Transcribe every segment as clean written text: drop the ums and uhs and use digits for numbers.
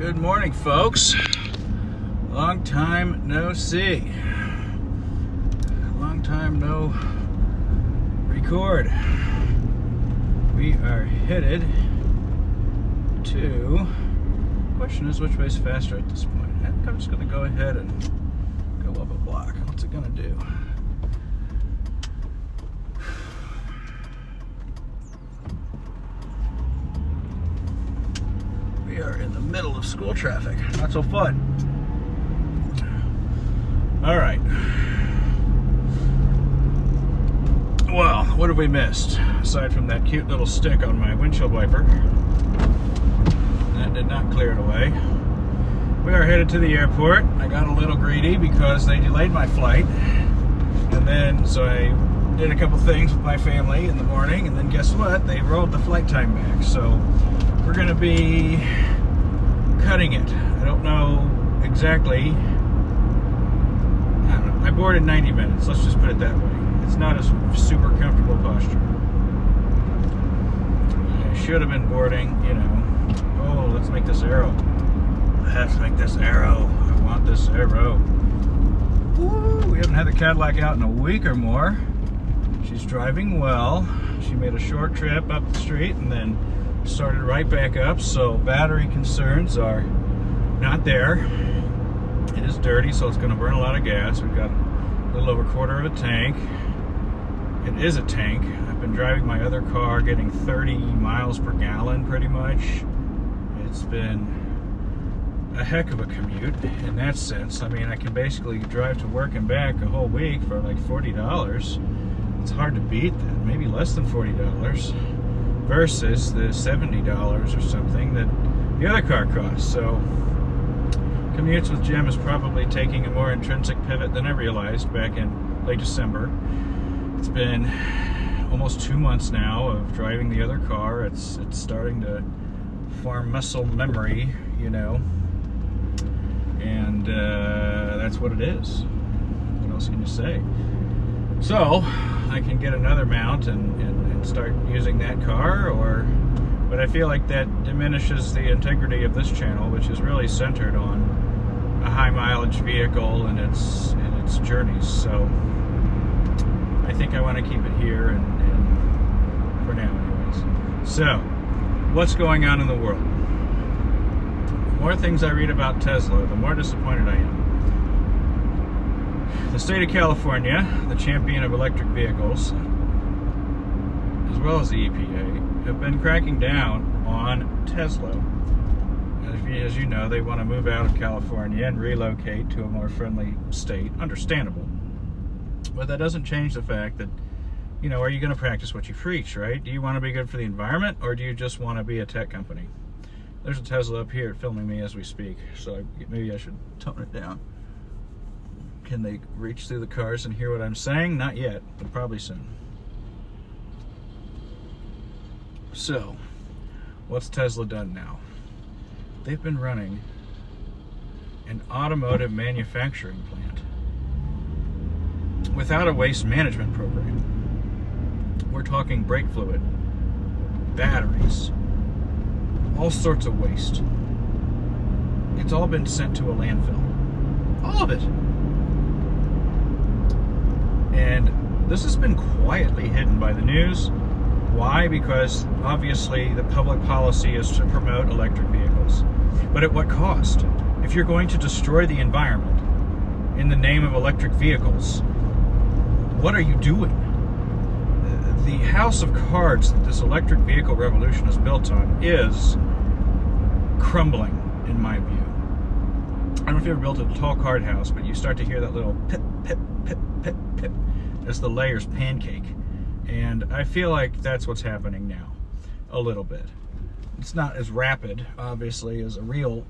Good morning, folks. Long time no see. Long time no record. We are headed to... The question is, which way is faster at this point? I think I'm just going to go ahead and go up a block. What's it going to do? We are in the middle of school traffic. Not so fun. All right. Well, what have we missed? Aside from that cute little stick on my windshield wiper. That did not clear it away. We are headed to the airport. I got a little greedy because they delayed my flight. And then, so I did a couple things with my family in the morning. And then guess what? They rolled the flight time back. So we're going to be cutting it. I don't know exactly. I don't know. I boarded 90 minutes. Let's just put it that way. It's not a super comfortable posture. I should have been boarding, you know. Oh, let's make this arrow. I have to make this arrow. I want this arrow. Woo, we haven't had the Cadillac out in a week or more. She's driving well. She made a short trip up the street and then started right back up, so battery concerns are not there. It is dirty, so it's going to burn a lot of gas. We've got a little over a quarter of a tank. It is a tank. I've been driving my other car, getting 30 miles per gallon pretty much. It's been a heck of a commute in that sense. I mean, I can basically drive to work and back a whole week for like $40. It's hard to beat that, maybe less than $40. Versus the $70 or something that the other car costs. So commutes with Jim is probably taking a more intrinsic pivot than I realized back in late December. It's been almost 2 months now of driving the other car. It's starting to form muscle memory, you know, and that's what it is. What else can you say? So I can get another mount and start using that car, but I feel like that diminishes the integrity of this channel, which is really centered on a high mileage vehicle and its journeys. So I think I want to keep it here and for now anyways. So what's going on in the world? The more things I read about Tesla, the more disappointed I am. The state of California, the champion of electric vehicles, as well as the EPA, have been cracking down on Tesla. As you know, they want to move out of California and relocate to a more friendly state. Understandable. But that doesn't change the fact that, you know, are you going to practice what you preach, right? Do you want to be good for the environment, or do you just want to be a tech company? There's a Tesla up here filming me as we speak, so maybe I should tone it down. Can they reach through the cars and hear what I'm saying? Not yet, but probably soon. So, what's Tesla done now? They've been running an automotive manufacturing plant without a waste management program. We're talking brake fluid, batteries, all sorts of waste. It's all been sent to a landfill. All of it. And this has been quietly hidden by the news. Why? Because obviously the public policy is to promote electric vehicles. But at what cost? If you're going to destroy the environment in the name of electric vehicles, what are you doing? The house of cards that this electric vehicle revolution is built on is crumbling, in my view. I don't know if you ever built a tall card house, but you start to hear that little pip, pip, pip, pip, pip as the layers pancake. And I feel like that's what's happening now, a little bit. It's not as rapid, obviously, as a real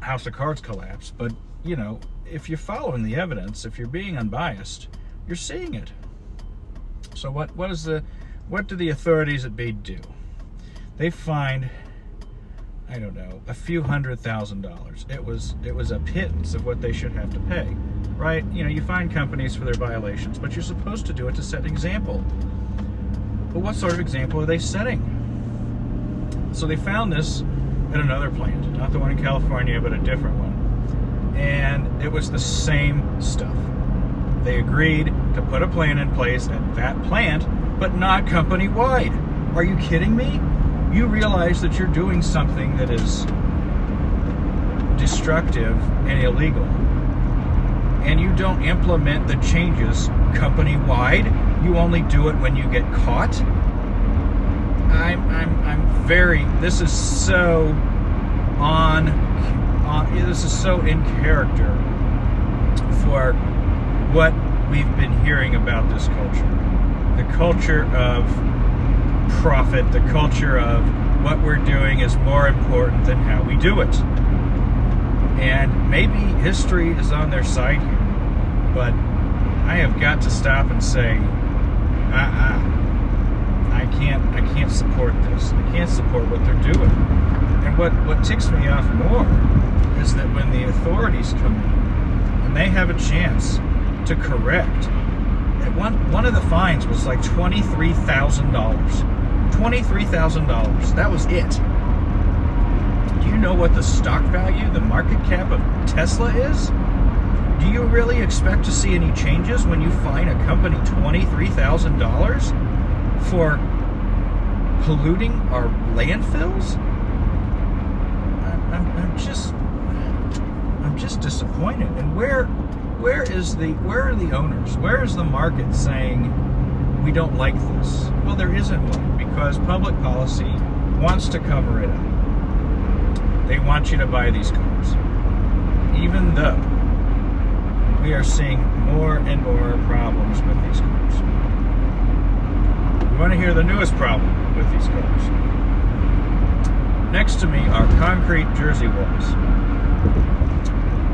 house of cards collapse, but, you know, if you're following the evidence, if you're being unbiased, you're seeing it. So what do the authorities at BEAD do? They find, I don't know, a few $100,000. It was a pittance of what they should have to pay, right? You know, you fine companies for their violations, but you're supposed to do it to set an example. But what sort of example are they setting? So they found this at another plant, not the one in California, but a different one. And it was the same stuff. They agreed to put a plan in place at that plant, but not company-wide. Are you kidding me? You realize that you're doing something that is destructive and illegal, and you don't implement the changes company-wide. You only do it when you get caught. This is so this is so in character for what we've been hearing about this culture. The culture of profit, the culture of what we're doing is more important than how we do it. And maybe history is on their side here, but I have got to stop and say, I can't support this. I can't support what they're doing. And what ticks me off more is that when the authorities come in and they have a chance to correct, one of the fines was like $23,000. $23,000. That was it. Do you know what the stock value, the market cap of Tesla is? Do you really expect to see any changes when you fine a company $23,000 for polluting our landfills? I'm just disappointed. And where are the owners? Where is the market saying we don't like this? Well, there isn't one, because public policy wants to cover it up. They want you to buy these cars, even though we are seeing more and more problems with these cars. You want to hear the newest problem with these cars? Next to me are concrete Jersey walls.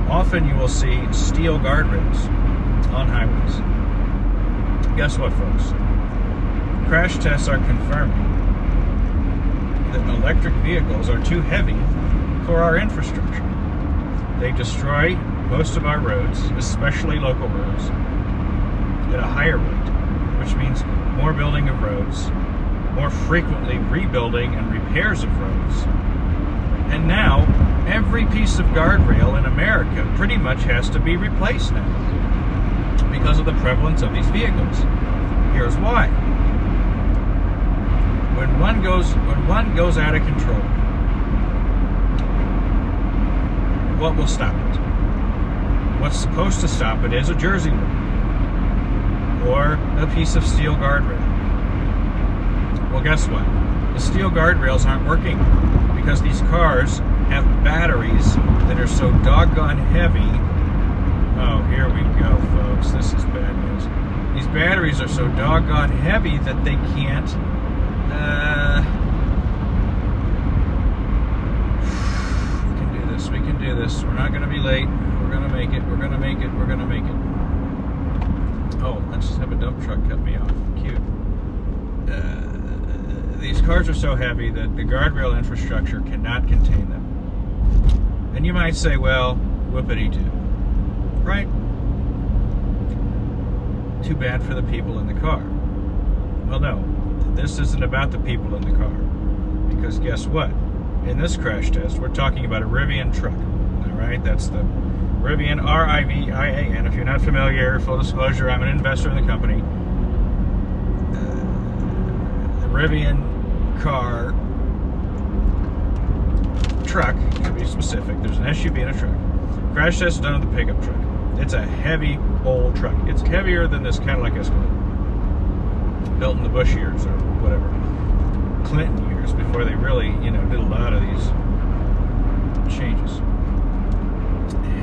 Often you will see steel guardrails on highways. Guess what, folks? Crash tests are confirming that electric vehicles are too heavy for our infrastructure. They destroy most of our roads, especially local roads, at a higher rate, which means more building of roads, more frequently rebuilding and repairs of roads. And now, every piece of guardrail in America pretty much has to be replaced now because of the prevalence of these vehicles. Here's why. When one goes out of control, what will stop it? What's supposed to stop it is a Jersey wall or a piece of steel guardrail. Well, guess what? The steel guardrails aren't working because these cars have batteries that are so doggone heavy. Oh, here we go, folks. This is bad news. These batteries are so doggone heavy that they can't we can do this. We're not going to be late. We're going to make it. We're going to make it. We're going to make it. Oh, let's just have a dump truck cut me off. Cute. These cars are so heavy that the guardrail infrastructure cannot contain them. And you might say, well, whoopity-doo. Right? Too bad for the people in the car. Well, no. This isn't about the people in the car. Because guess what? In this crash test, we're talking about a Rivian truck. All right? That's the Rivian, R-I-V-I-A-N. If you're not familiar, full disclosure, I'm an investor in the company. The Rivian car, truck, to be specific. There's an SUV and a truck. Crash test is done with the pickup truck. It's a heavy old truck. It's heavier than this Cadillac Escalade. Built in the Bush years or whatever. Clinton years, before they really, did a lot of these changes.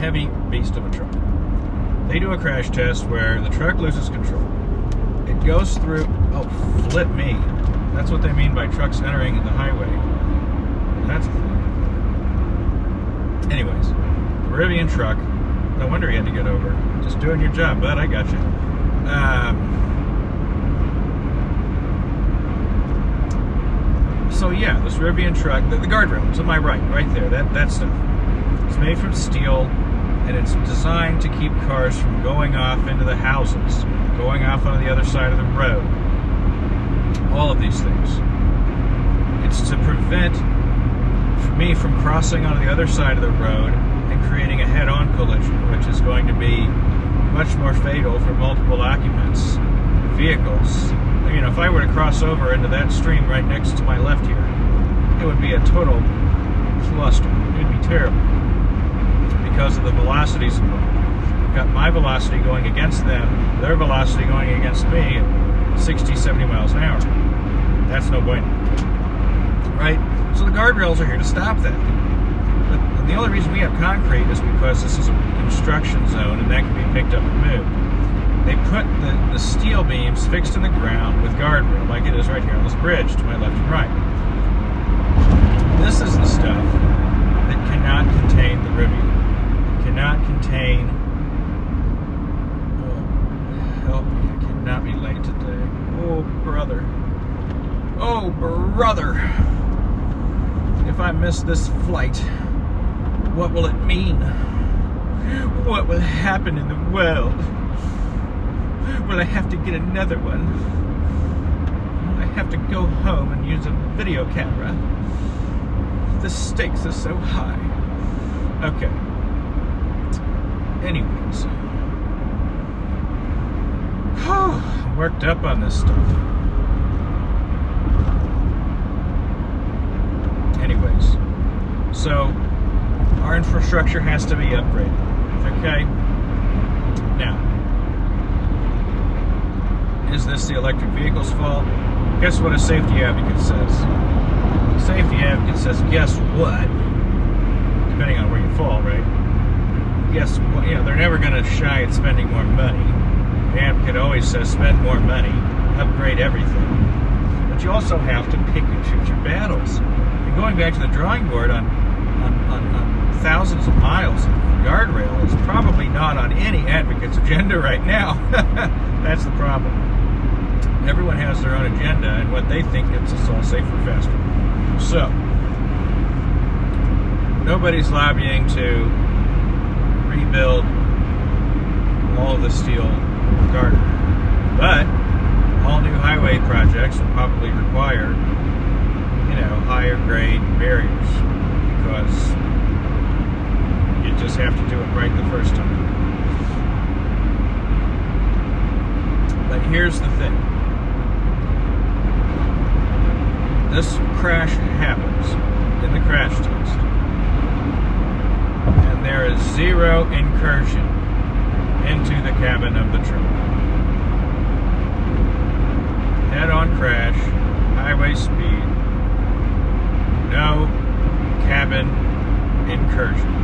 Heavy beast of a truck. They do a crash test where the truck loses control. It goes through, oh, flip me. That's what they mean by trucks entering the highway. That's a thing. Anyways, the Rivian truck, no wonder you had to get over. Just doing your job, bud, I got you. So yeah, this Rivian truck, the guardrail to my right there, that stuff. It's made from steel, and it's designed to keep cars from going off into the houses, going off on the other side of the road. All of these things. It's to prevent me from crossing on the other side of the road and creating a head-on collision, which is going to be much more fatal for multiple occupants vehicles. You know, if I were to cross over into that stream right next to my left here, it would be a total cluster. It would be terrible because of the velocities involved. I've got my velocity going against them, their velocity going against me at 60, 70 miles an hour. That's no bueno. Right? So the guardrails are here to stop that. But the only reason we have concrete is because this is a construction zone and that can be picked up and moved. They put the steel beams fixed in the ground with guardrail, like it is right here on this bridge to my left and right. This is the stuff that cannot contain the Rivian. It cannot contain... Oh, help me, I cannot be late today. Oh, brother. Oh, brother. If I miss this flight, what will it mean? What will happen in the world? Will I have to get another one? Will I have to go home and use a video camera? The stakes are so high. Okay. Anyways. I'm worked up on this stuff. Anyways. So, our infrastructure has to be upgraded. Okay? Now, is this the electric vehicle's fault? Guess what a safety advocate says? A safety advocate says, guess what? Depending on where you fall, right? Guess what? You know, they're never going to shy at spending more money. The advocate always says, spend more money, upgrade everything. But you also have to pick and choose your battles. And going back to the drawing board on thousands of miles of guardrail is probably not on any advocate's agenda right now. That's the problem. Everyone has their own agenda and what they think gets us all safer, faster. So, nobody's lobbying to rebuild all of the steel guardrail. But, all new highway projects will probably require, you know, higher grade barriers because you just have to do it right the first time. But here's the thing. This crash happens in the crash test. And there is zero incursion into the cabin of the truck. Head-on crash, highway speed, no cabin incursion.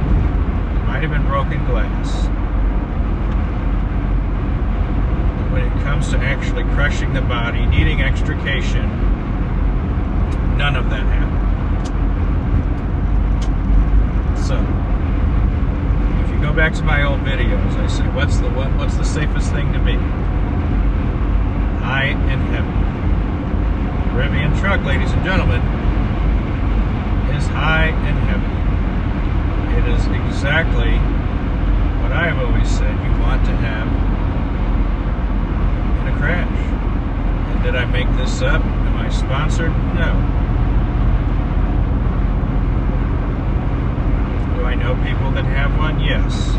Might have been broken glass. When it comes to actually crushing the body, needing extrication, none of that happened. So, if you go back to my old videos, I say, what's the safest thing to be? High and heavy. The Rivian truck, ladies and gentlemen, is high and heavy. It is exactly what I have always said you want to have in a crash. And did I make this up? Am I sponsored? No. Do I know people that have one? Yes.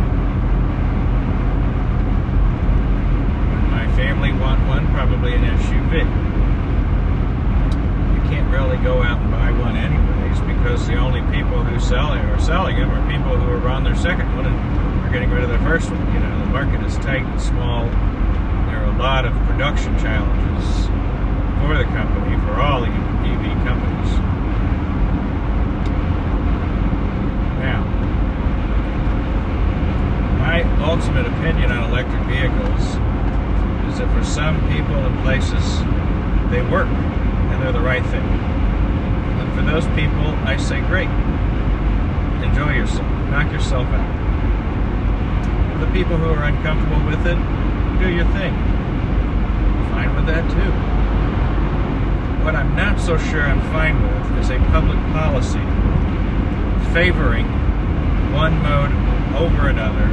Would my family want one? Probably an SUV. You can't really go out and buy one anyways because the only people who are selling them are people who are on their second one and are getting rid of their first one. You know, the market is tight and small. There are a lot of production challenges for the company, for all the EV companies. Now, my ultimate opinion on electric vehicles is that for some people and places, they work and they're the right thing. And for those people, I say, great. Enjoy yourself. Knock yourself out. For the people who are uncomfortable with it, do your thing. Fine with that too. What I'm not so sure I'm fine with is a public policy favoring one mode over another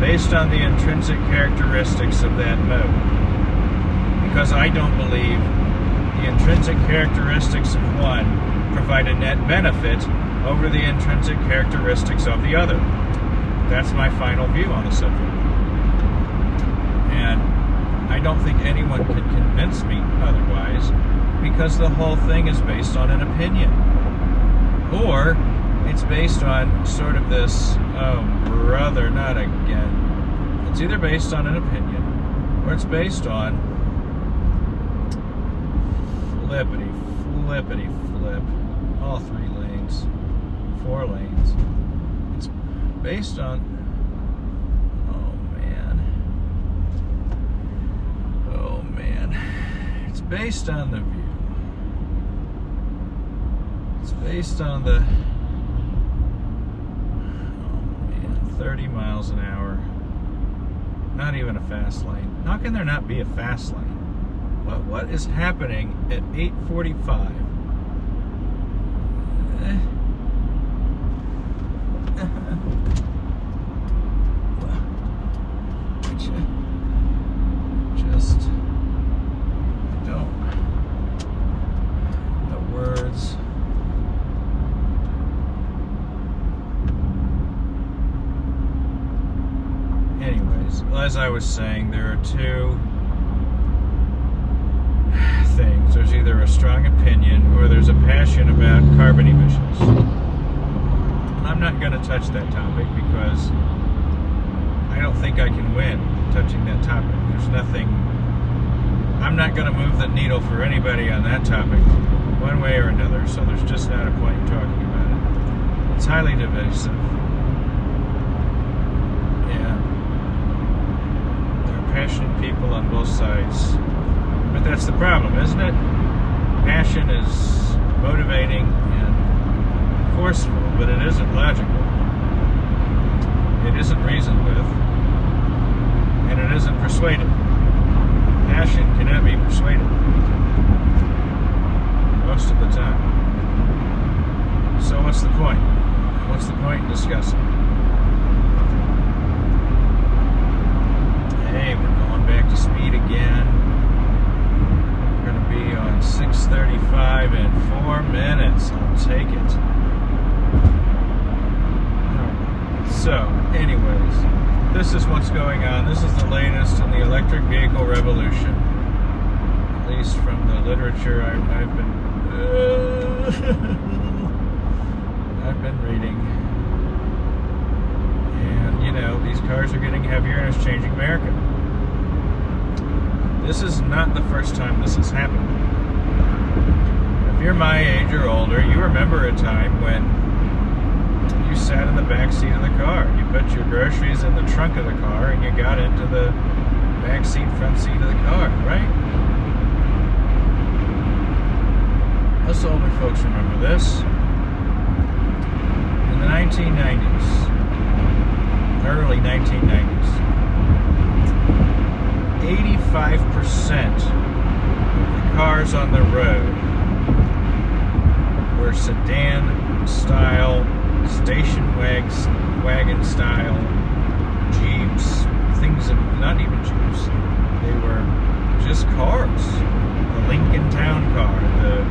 based on the intrinsic characteristics of that mode. Because I don't believe the intrinsic characteristics of one provide a net benefit over the intrinsic characteristics of the other. That's my final view on the subject. And I don't think anyone can convince me otherwise, because the whole thing is based on an opinion. Or it's based on sort of this, oh brother, not again. It's either based on an opinion, or it's based on flippity flip. All 3 lanes, 4 lanes. It's based on, oh man. It's based on the view. It's based on the, 30 miles an hour. Not even a fast lane. How can there not be a fast lane? What is happening at 8:45? Just don't. The words. Anyways, as I was saying, there are 2 things. There's either a strong opinion or there's a passion about carbon emissions. And I'm not going to touch that topic because I don't think I can win touching that topic. There's nothing, I'm not going to move the needle for anybody on that topic one way or another, so there's just not a point in talking about it. It's highly divisive. And there are passionate people on both sides. But that's the problem, isn't it? Passion is motivating and forceful, but it isn't logical. It isn't reasoned with, and it isn't persuaded. Passion cannot be persuaded most of the time. So what's the point? What's the point in discussing? Hey, we're going back to speed again. Be on 6:35 in 4 minutes. I'll take it. So, anyways, this is what's going on. This is the latest in the electric vehicle revolution. At least from the literature I've been reading. And, you know, these cars are getting heavier and it's changing America. This is not the first time this has happened. If you're my age or older, you remember a time when you sat in the back seat of the car. You put your groceries in the trunk of the car and you got into the back seat, front seat of the car, right? Us older folks remember this. In the 1990s, early 1990s, 85% of the cars on the road were sedan-style, station wagon style, Jeeps, things of, not even Jeeps, they were just cars. The Lincoln Town Car, the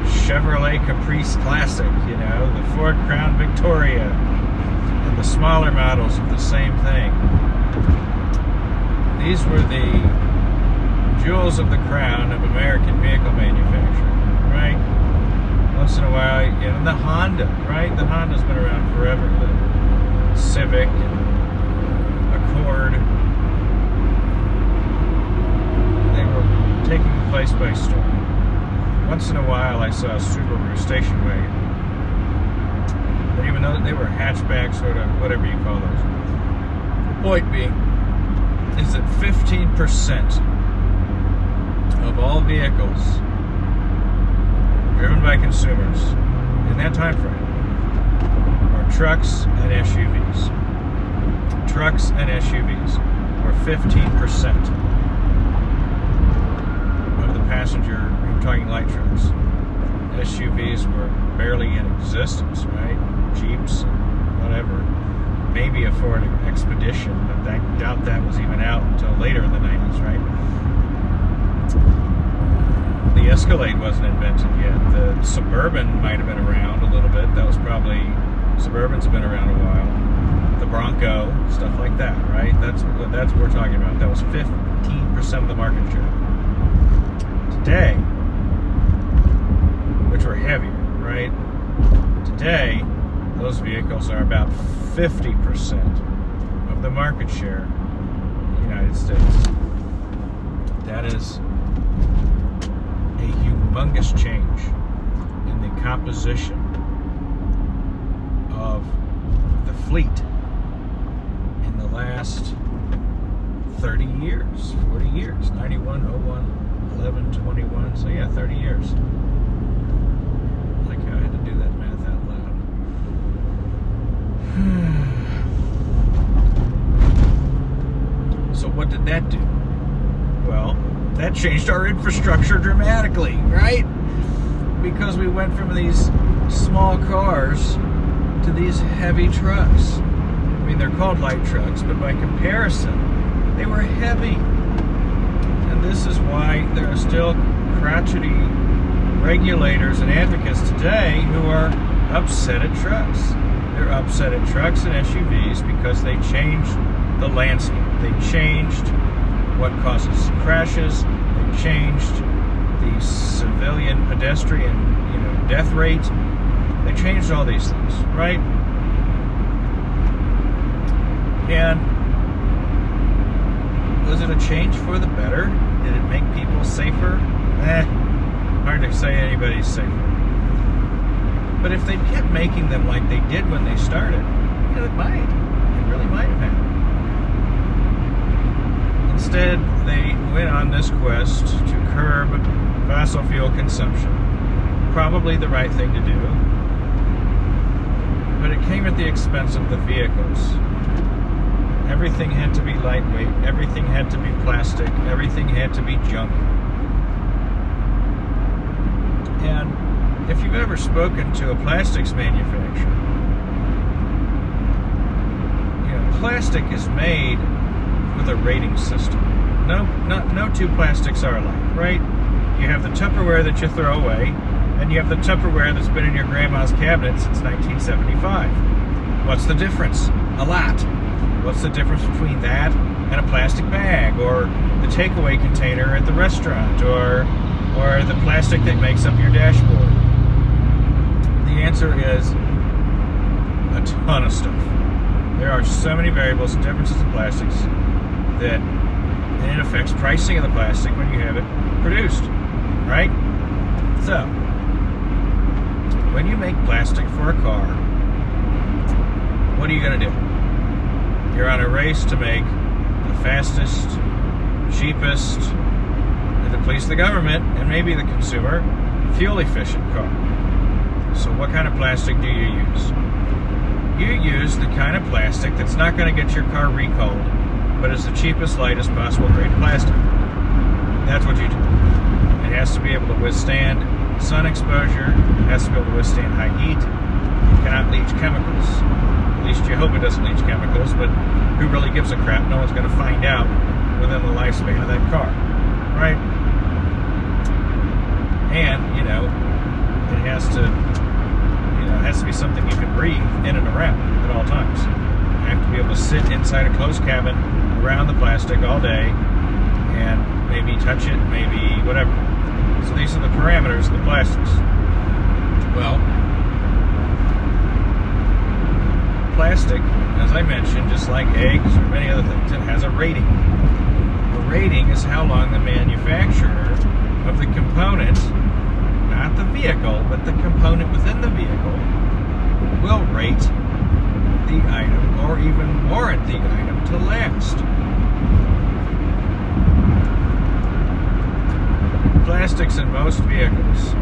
Chevrolet Caprice Classic, you know, the Ford Crown Victoria, and the smaller models of the same thing. These were the jewels of the crown of American vehicle manufacturing, right? Once in a while, you know, the Honda, right? The Honda's been around forever. The Civic and Accord, they were taking the place by storm. Once in a while, I saw a Subaru station wagon. But even though they were hatchbacks, sort of, whatever you call those. The point being, is that 15% of all vehicles driven by consumers in that time frame are trucks and SUVs. Trucks and SUVs were 15% of the passenger, I'm talking light trucks. SUVs were barely in existence, right? Jeeps and whatever. Maybe a Ford Expedition, but I doubt that was even out until later in the 90s, right? The The Escalade wasn't invented yet. The Suburban might have been around a little bit. That was probably, Suburbans have been around a while. The Bronco, stuff like that, right? That's what we're talking about. That was 15% of the market share. Today, which were heavier, right? Today, those vehicles are about 50% of the market share in the United States. That is a humongous change in the composition of the fleet in the last 30 years, 40 years, 91, 01, 11, 21, so yeah, 30 years. Like I had to do that math out loud. So what did that do? Well, that changed our infrastructure dramatically, right? Because we went from these small cars to these heavy trucks. I mean, they're called light trucks, but by comparison, they were heavy. And this is why there are still crotchety regulators and advocates today who are upset at trucks. They're upset at trucks and SUVs because they changed the landscape. They changed what causes crashes. They changed the civilian pedestrian, death rate. They changed all these things, right? And was it a change for the better? Did it make people safer? Hard to say anybody's safer. But if they kept making them like they did when they started, it might. It really might have happened. Instead, they went on this quest to curb fossil fuel consumption. Probably the right thing to do. But it came at the expense of the vehicles. Everything had to be lightweight. Everything had to be plastic. Everything had to be junk. And if you've ever spoken to a plastics manufacturer, plastic is made with a rating system. No two plastics are alike, right? You have the Tupperware that you throw away, and you have the Tupperware that's been in your grandma's cabinet since 1975. What's the difference? A lot. What's the difference between that and a plastic bag, or the takeaway container at the restaurant, or the plastic that makes up your dashboard? The answer is a ton of stuff. There are so many variables and differences in plastics that it affects pricing of the plastic when you have it produced, right? So, when you make plastic for a car, what are you going to do? You're on a race to make the fastest, cheapest, and to please the government and maybe the consumer, fuel-efficient car. So what kind of plastic do you use? You use the kind of plastic that's not going to get your car recalled, but is the cheapest, lightest possible grade of plastic. That's what you do. It has to be able to withstand sun exposure. It has to be able to withstand high heat. It cannot leach chemicals. At least you hope it doesn't leach chemicals, but who really gives a crap? No one's going to find out within the lifespan of that car, right? And, it has to be something you can breathe in and around at all times. You have to be able to sit inside a closed cabin around the plastic all day and maybe touch it, maybe whatever. So these are the parameters of the plastics. Well, plastic, as I mentioned, just like eggs or many other things, it has a rating. A rating is how long the manufacturer of the component, not the vehicle, but the component within the vehicle, will rate the item or even warrant the item to last. Plastics in most vehicles,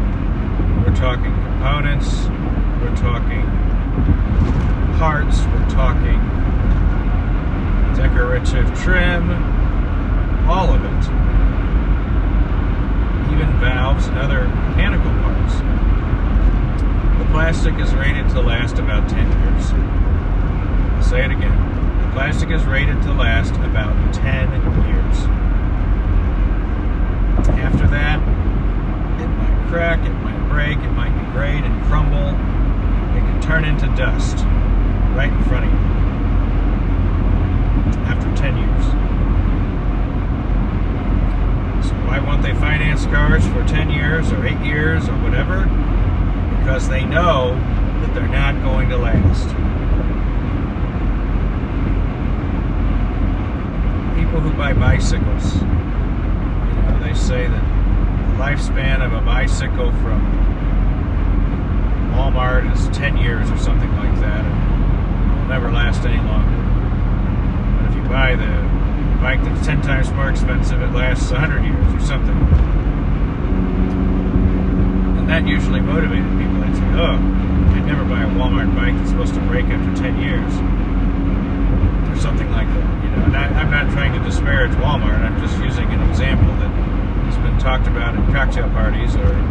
we're talking components, we're talking parts, we're talking decorative trim, all of it, even valves and other mechanical parts. The plastic is rated to last about 10 years. I'll say it again. The plastic is rated to last about 10 years. After that, crack, it might break, it might degrade and crumble. It can turn into dust right in front of you after 10 years. So why won't they finance cars for 10 years or 8 years or whatever? Because they know that they're not going to last. People who buy bicycles, they say that the lifespan of a bicycle from Walmart is 10 years or something like that, and it will never last any longer. But if you buy the bike that's 10 times more expensive, it lasts 100 years or something. And that usually motivated people. They'd say, oh, I'd never buy a Walmart bike that's supposed to break after 10 years. Or something like that. And I'm not trying to disparage Walmart. I'm just using an example that has been talked about at cocktail parties or in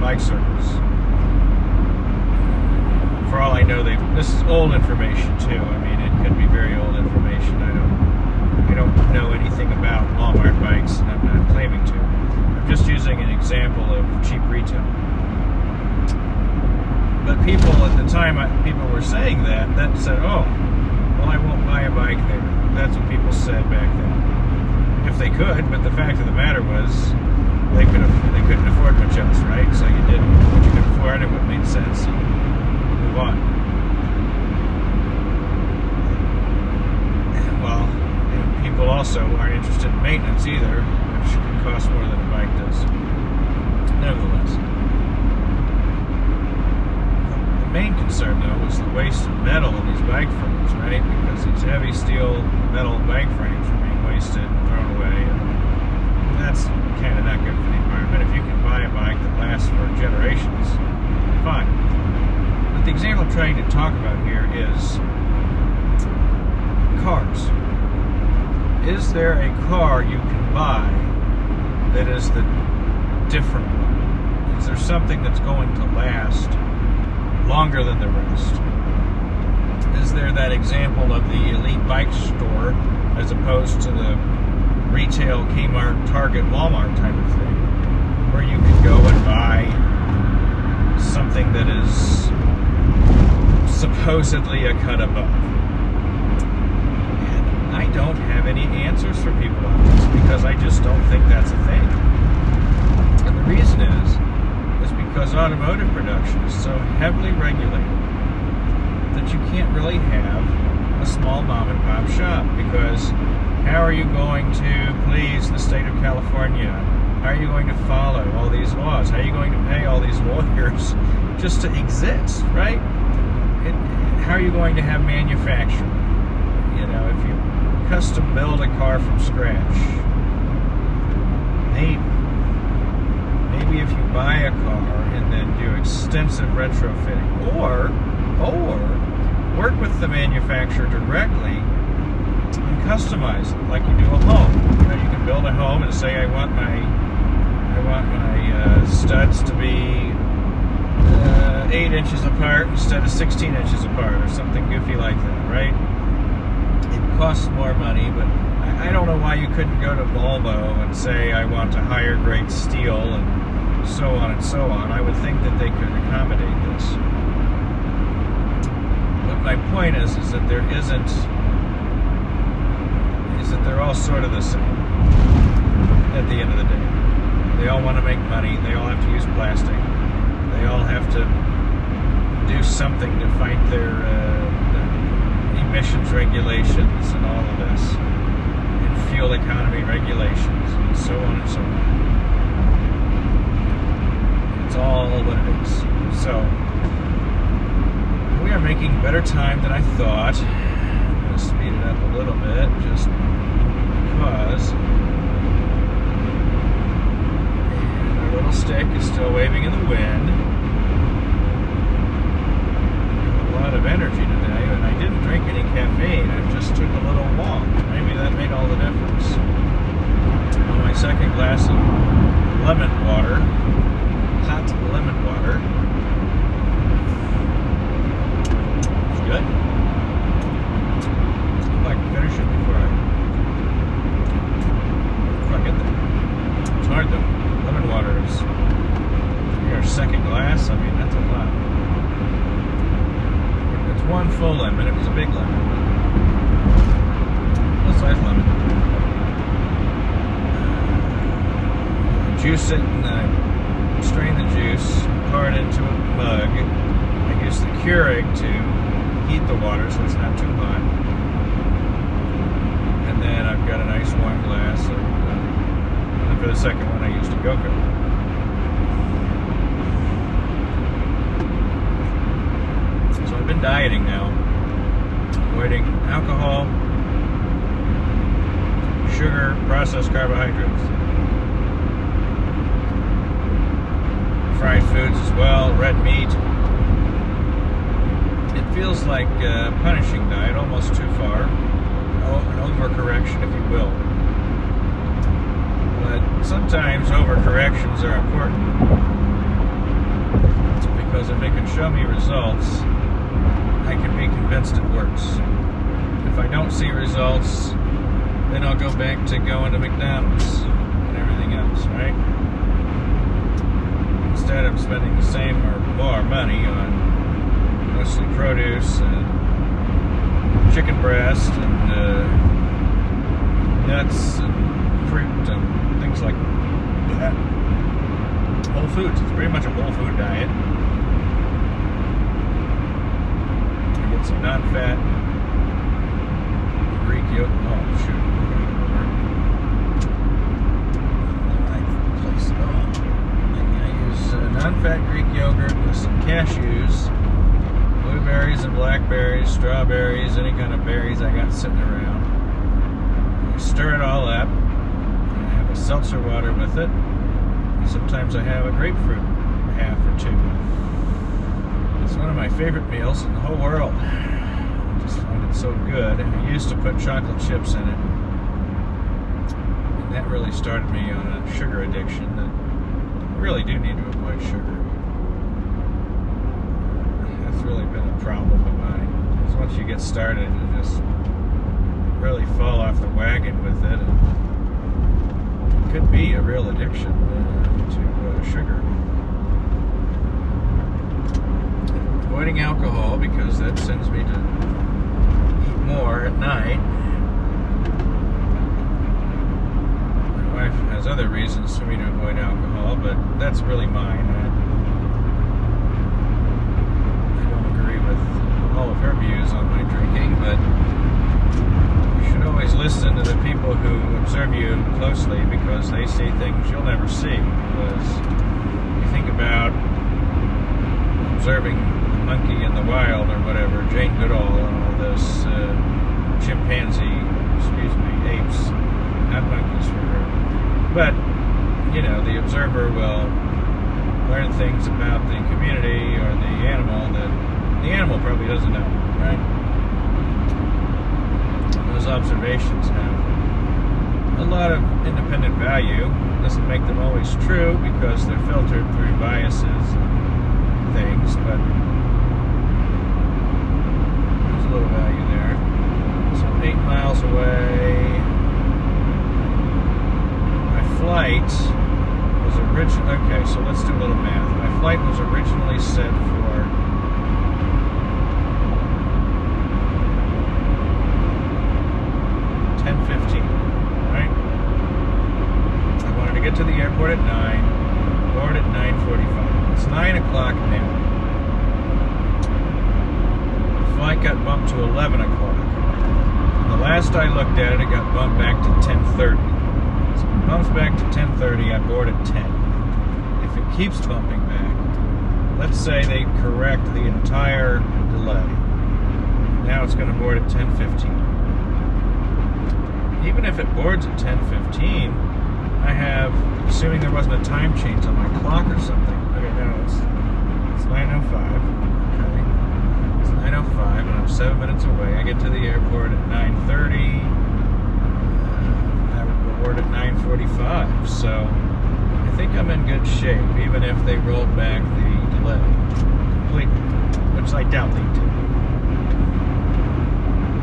bike circles. For all I know, this is old information too. I mean, it could be very old information. I don't know anything about Walmart bikes, and I'm not claiming to. I'm just using an example of cheap retail. But people at the time, people were saying that said, oh, well, I won't buy a bike there. That's what people said back then. If they could, but the fact of the matter was, they couldn't afford much else, right? So you did what you could afford and what made sense. Move on. Well, and people also aren't interested in maintenance either, which can cost more than a bike does. Nevertheless, the main concern though was the waste of metal in these bike frames, right? Because these heavy steel metal bike frames are being wasted and thrown away, and that's kind of not good for the environment. If you can buy a bike that lasts for generations, fine. But the example I'm trying to talk about here is cars. Is there a car you can buy that is the different one? Is there something that's going to last longer than the rest? Is there that example of the elite bike store as opposed to the retail Kmart, Target, Walmart type of thing, where you could go and buy something that is supposedly a cut above? And I don't have any answers for people on this because I just don't think that's a thing. And the reason is because automotive production is so heavily regulated that you can't really have a small mom and pop shop, because how are you going to please the state of California? How are you going to follow all these laws? How are you going to pay all these lawyers just to exist, right? How are you going to have manufacturing? If you custom build a car from scratch, maybe if you buy a car and then do extensive retrofitting, or work with the manufacturer directly and customize it like you do a home. You can build a home and say, I want my studs to be 8 inches apart instead of 16 inches apart, or something goofy like that, right? It costs more money, but I don't know why you couldn't go to Volvo and say, I want a higher grade steel, and so on and so on. I would think that they could accommodate this. But my point is that they're all sort of the same at the end of the day. They all want to make money. They all have to use plastic. They all have to do something to fight their emissions regulations and all of this, and fuel economy regulations, and so on and so on. It's all what it is. So we are making better time than I thought. I'm going to speed it up a little bit just because our little stick is still waving in the wind. A lot of energy today, and I didn't drink any caffeine. I just took a little walk. Maybe that made all the difference. On my second glass of lemon water, hot lemon water. It's good. I'd like to finish it before I get there. It's hard though. Lemon water mean, that's a lot. It's one full lemon. It was a big lemon. Full-size lemon. Juice it and then strain the juice, pour it into a mug. I use the Keurig to heat the water so it's not too hot. And then I've got a nice warm glass of, and for the second one I used a Go-Go. So I've been dieting now, avoiding alcohol, sugar, processed carbohydrates. Fried foods as well, red meat. It feels like a punishing diet, almost too far. An overcorrection, if you will. But sometimes overcorrections are important because if it can show me results, I can be convinced it works. If I don't see results, then I'll go back to going to McDonald's and everything else, right? Instead, I'm spending the same or more money on mostly produce and chicken breast and nuts and fruit and things like that. Whole foods. It's pretty much a whole food diet. I get some non-fat Greek yogurt. Oh, shoot. Non-fat Greek yogurt with some cashews, blueberries and blackberries, strawberries, any kind of berries I got sitting around. I stir it all up. And I have a seltzer water with it. And sometimes I have a grapefruit, half or two. It's one of my favorite meals in the whole world. I just find it so good. I used to put chocolate chips in it. And that really started me on a sugar addiction that I really do need to avoid sugar. That's really been a problem of mine. Because once you get started, you just really fall off the wagon with it. And it could be a real addiction to sugar. Avoiding alcohol because that sends me to eat more at night. My wife has other reasons for me to avoid alcohol, but that's really mine. I don't agree with all of her views on my drinking, but you should always listen to the people who observe you closely because they see things you'll never see. Because you think about observing a monkey in the wild or whatever, Jane Goodall and all this apes, not monkeys for her. But, you know, the observer will learn things about the community or the animal that the animal probably doesn't know, right? And those observations have a lot of independent value. Doesn't make them always true because they're filtered through biases and things, but there's a little value there. So I'm 8 miles away. Flight was originally, okay, so let's do a little math. My flight was originally set for 10:15, right? I wanted to get to the airport at 9, board at 9:45. It's 9 o'clock now. The flight got bumped to 11 o'clock. And the last I looked at it, it got bumped back to 10:30. Bumps back to 10:30, I board at 10. If it keeps bumping back, let's say they correct the entire delay. Now it's going to board at 10:15. Even if it boards at 10:15, I have, assuming there wasn't a time change on my clock or something. Okay, no, it's 9:05. Okay, it's 9:05, and I'm 7 minutes away. I get to the airport at 9:30. Board at 9:45, so I think I'm in good shape, even if they rolled back the delay completely, which I doubt they did.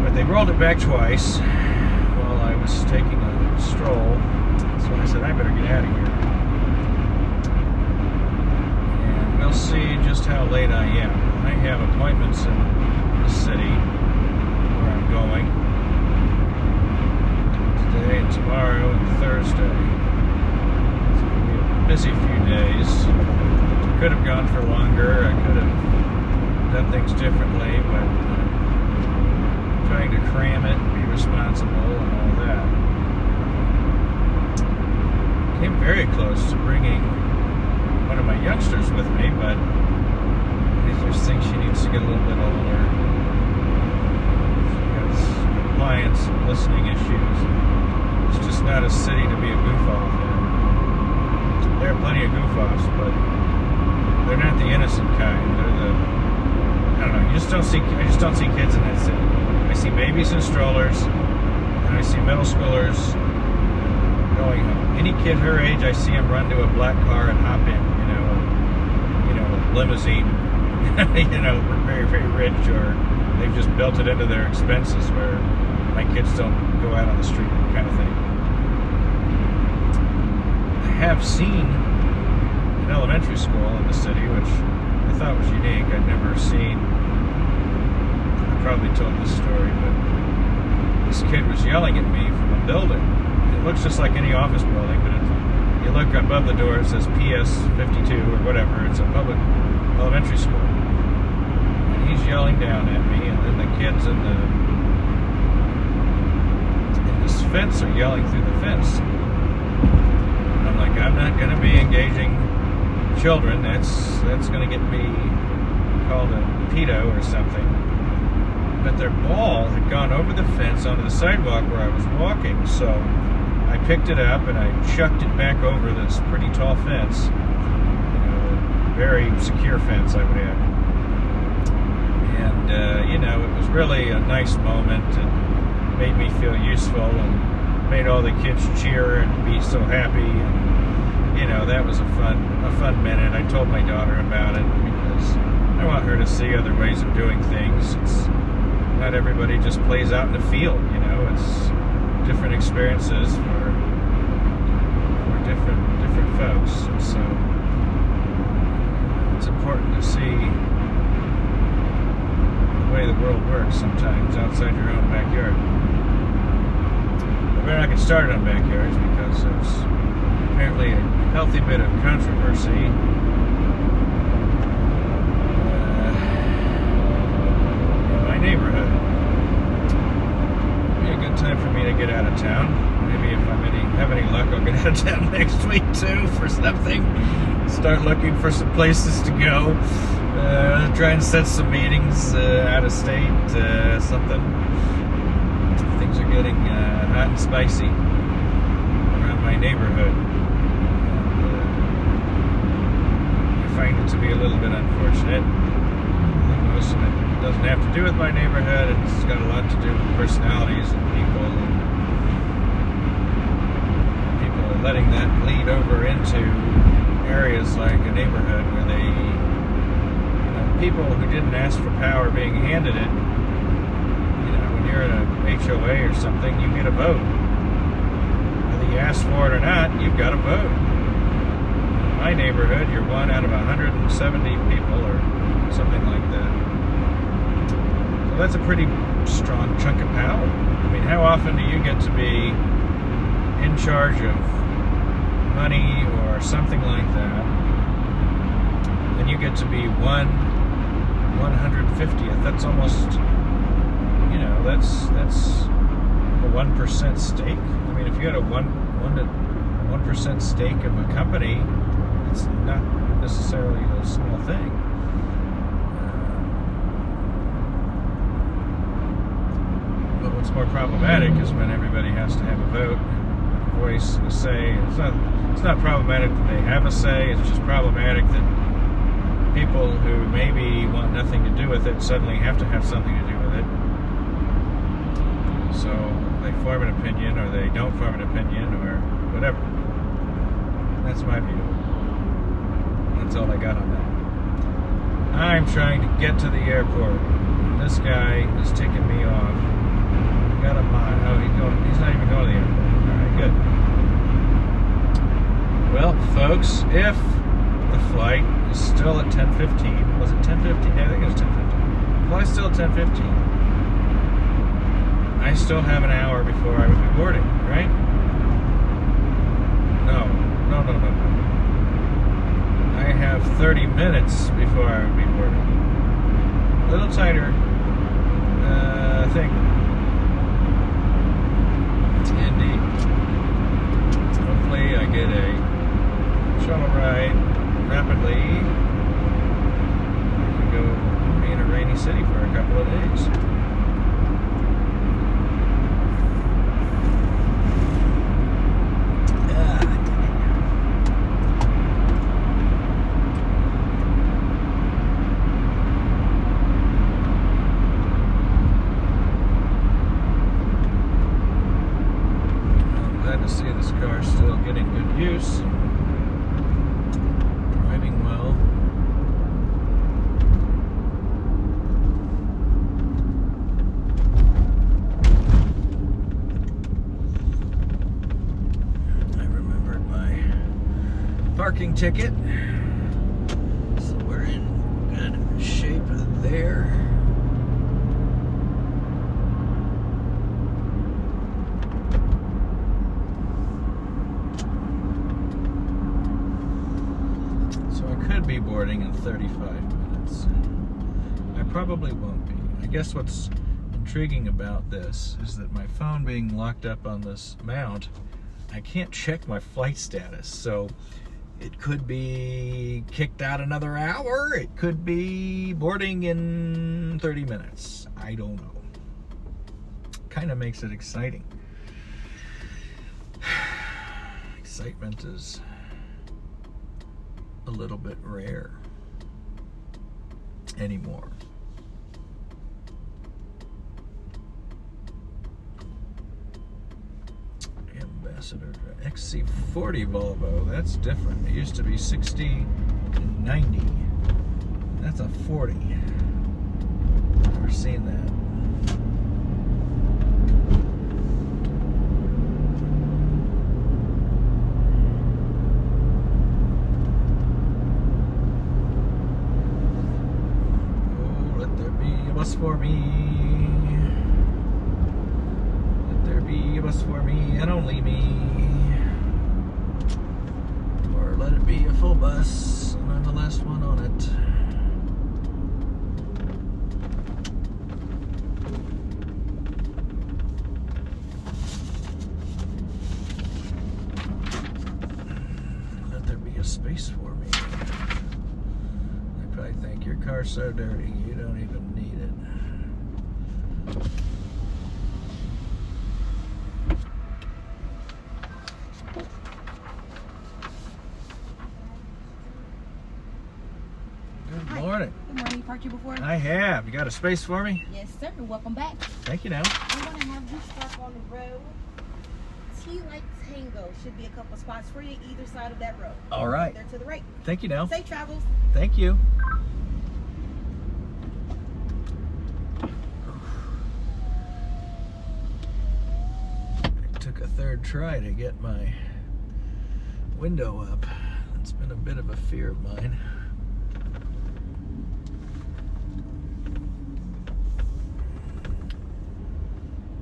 But they rolled it back twice while I was taking a stroll, so I said I better get out of here. And we'll see just how late I am. I have appointments in the city where I'm going today and tomorrow and Thursday. It's going to be a busy few days. I could have gone for longer. I could have done things differently, but trying to cram it and be responsible and all that. Came very close to bringing one of my youngsters with me, but I just think she needs to get a little bit older. She has compliance and listening issues. It's just not a city to be a goof-off in. There are plenty of goof-offs, but they're not the innocent kind. They're the, I don't know, I just don't see kids in that city. I see babies in strollers, and I see middle schoolers going home. Any kid her age, I see them run to a black car and hop in, a limousine, very, very rich, or they've just built it into their expenses where my kids don't go out on the street kind of thing. I have seen an elementary school in the city, which I thought was unique. I'd never seen, I probably told this story, but this kid was yelling at me from a building. It looks just like any office building, but you look above the door, it says PS 52 or whatever. It's a public elementary school. And he's yelling down at me, and then the kids in this fence are yelling through the fence. And I'm like, I'm not going to be engaging children. That's going to get me called a pedo or something. But their ball had gone over the fence onto the sidewalk where I was walking, so I picked it up and I chucked it back over this pretty tall fence, very secure fence, I would add. And it was really a nice moment. It made me feel useful and made all the kids cheer and be so happy. And that was a fun minute. I told my daughter about it because I want her to see other ways of doing things. It's not everybody just plays out in the field, it's different experiences for different folks. And so it's important to see the way the world works sometimes outside your own backyard. But we're not getting started on backyards because there's apparently a healthy bit of controversy in my neighborhood. It'd be a good time for me to get out of town. Maybe if have any luck, I'll get out of town next week too for something. Start looking for some places to go. Try and set some meetings out of state, something. Things are getting hot and spicy around my neighborhood. And, I find it to be a little bit unfortunate. I think most of it doesn't have to do with my neighborhood. It's got a lot to do with personalities and people. Letting that bleed over into areas like a neighborhood where they, people who didn't ask for power being handed it. When you're in a HOA or something, you get a vote. Whether you ask for it or not, you've got a vote. In my neighborhood, you're one out of 170 people or something like that. So that's a pretty strong chunk of power. I mean, how often do you get to be in charge of money or something like that, and you get to be 1/150th? That's almost, that's a 1% stake. I mean, if you had a 1% stake of a company, it's not necessarily a small thing. But what's more problematic is when everybody has to have a vote, voice, and a say. It's not problematic that they have a say. It's just problematic that people who maybe want nothing to do with it suddenly have to have something to do with it. So they form an opinion, or they don't form an opinion, or whatever. That's my view. That's all I got on that. I'm trying to get to the airport. This guy is ticking me off. Got a mile. Oh, he's not even going to the airport. Alright, good. Well, folks, if the flight is still at 10:15. Was it 10:15? I think it was 10:15. Flight's still at 10:15. I still have an hour before I would be boarding, right? No. I have 30 minutes before I would be boarding. A little tighter, I think. Indeed. Hopefully I get a shuttle ride rapidly. I can go be in a rainy city for a couple of days. To see this car still getting good use, driving well. I remembered my parking ticket, so we're in good shape there. Be boarding in 35 minutes. I probably won't be. I guess what's intriguing about this is that my phone being locked up on this mount, I can't check my flight status. So it could be kicked out another hour. It could be boarding in 30 minutes. I don't know. Kind of makes it exciting. Excitement is a little bit rare anymore. Ambassador XC40 Volvo, that's different. It used to be 60 and 90. That's a 40. Never seen that. For me, let there be a bus for me and only me, or let it be a full bus and I'm the last one on it. Let there be a space for me. I probably think your car's so dirty you don't even need it. Good morning. Good morning. You parked here before? I have. You got a space for me? Yes, sir. Welcome back. Thank you now. I'm going to have you park on the road. T like Tango. Should be a couple spots for you either side of that road. All right. There to the right. Thank you now. Safe travels. Thank you. It took a third try to get my window up. It's been a bit of a fear of mine.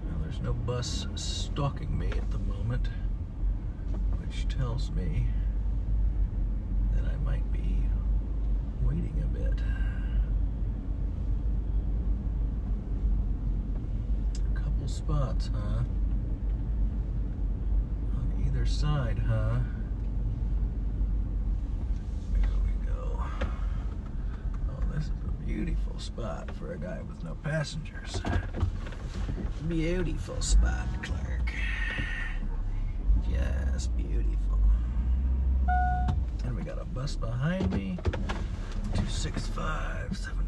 Well, there's no bus stalking me at the moment, which tells me that I might be waiting a bit. A couple spots, huh? On either side, huh? There we go. Oh, this is a beautiful spot for a guy with no passengers. Beautiful spot, Clark. Just beautiful. And we got a bus behind me. 265-7